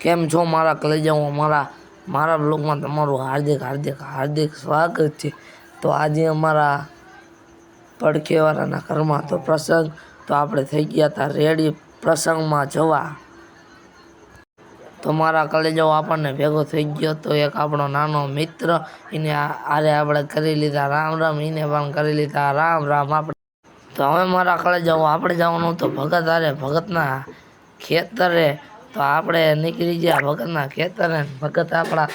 કેમ છો મારા કલેજાઓ, મારા બ્લોગમાં તમારું હાર્દિક સ્વાગત છે। તો આજે અમારા પડખેવાળાના ઘરમાં તો પ્રસંગ, તો આપણે થઈ ગયા હતા રેડી પ્રસંગમાં જવા। તો મારા કલેજાઓ આપણને ભેગો થઈ ગયો તો એક આપણો નાનો મિત્ર, એને આરે આપણે કરી લીધા રામ એને પણ કરી લીધા રામ। આપણે તો હવે મારા કલેજાઓ આપણે જવાનું તો ભગતના ખેતરે। તો આપણે નીકળી ગયા ભગતના ખેતરે। ભગત આપણા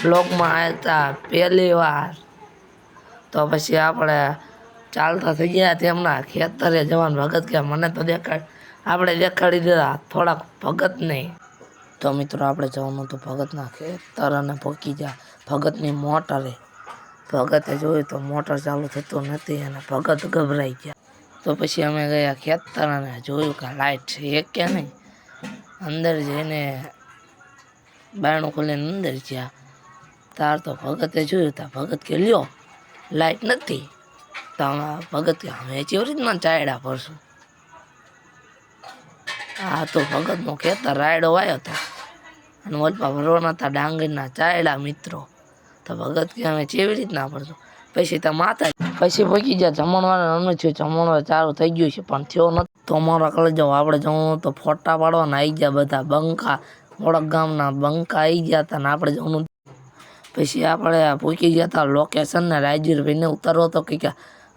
બ્લોગમાં આવ્યા હતા પહેલી વાર। તો પછી આપણે ચાલતા થઈ ગયા તેમના ખેતરે જવાનું। ભગત કે મને તો આપણે દેખાડી દીધા થોડાક ભગતને। તો મિત્રો આપણે જવાનું તો ભગતના ખેતર અને પહોંચી ગયા ભગતની મોટરે। ભગતે જોયું તો મોટર ચાલુ થતું નથી અને ભગત ગભરાઈ ગયા। તો પછી અમે ગયા ખેતર અને જોયું કે લાઈટ છે કે નહીં। અંદર જઈને બારણું ખોલીને અંદર ગયા તાર તો ભગતે જોયું તા ભગત કે લ્યો લાઈટ નથી। તો ભગત કે અમે કેવી રીતના ચાયડા ભરશું। આ તો ભગતનો ખેતર રાયડો વાયો હતો અને ઓલપા ભરવાના હતા ડાંગરના ચાયડા મિત્રો। તો ભગત કે અમે કેવી રીતના ભરશું। પછી તો માતા પછી ભૂકી ગયા જમણવાર અમે થયું જમણવાર ચાલુ થઈ ગયું છે પણ થયો નથી। તો અમારા કલેજાઓ આપણે જવાનું તો ફોટા પાડવાના આવી ગયા બધા બંકા, મોડક ગામના બંકા આવી ગયા હતા ને આપણે જવાનું। પછી આપણે પૂકી ગયા હતા લોકેશન ને રાજવીરભાઈને ઉતારવો હતો કે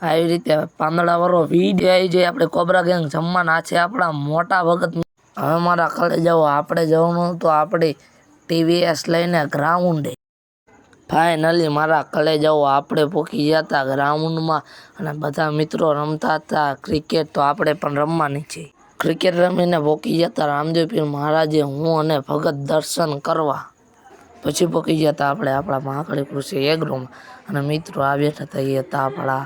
આવી રીતે પાંદડાવાળો વિડીયો આવી જાય આપણે કોબરા ગેંગ જમવાના છે આપણા મોટા ભગત। હવે મારા કલેજાઓ આપણે જવાનું તો આપણે TVS લઈને ગ્રાઉન્ડે। ફાઇનલી મારા કલેજાઓ આપણે પહોંચી ગયા હતા ગ્રાઉન્ડમાં અને બધા મિત્રો રમતા હતા ક્રિકેટ। તો આપણે પણ રમવાની છે। ક્રિકેટ રમીને પહોંચી ગયા હતા રામદેવ પીર મહારાજે હું અને ભગત દર્શન કરવા। પછી પહોંચી ગયા હતા આપણે આપણા મહાકાળી કૃષિ એગ્રોમાં અને મિત્રો આ બેઠા હતા એ હતા આપણા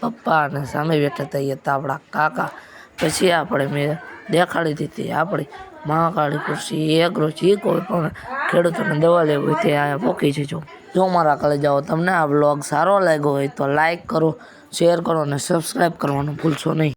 પપ્પા અને સામે બેઠા હતા એ હતા આપણા કાકા। પછી આપણે મેં દેખાડી દીધી આપણી મહાકાળી કૃષિ એગ્રો જે કોઈ પણ ખેડૂતોને દવા લેવી હોય તે અહીંયા પહોંચી જજો। જો મારા કલેજાઓ તમને આ બ્લોગ સારો લાગ્યો હોય તો લાઈક કરો, શેર કરો અને સબસ્ક્રાઈબ કરવાનું ભૂલશો નહીં।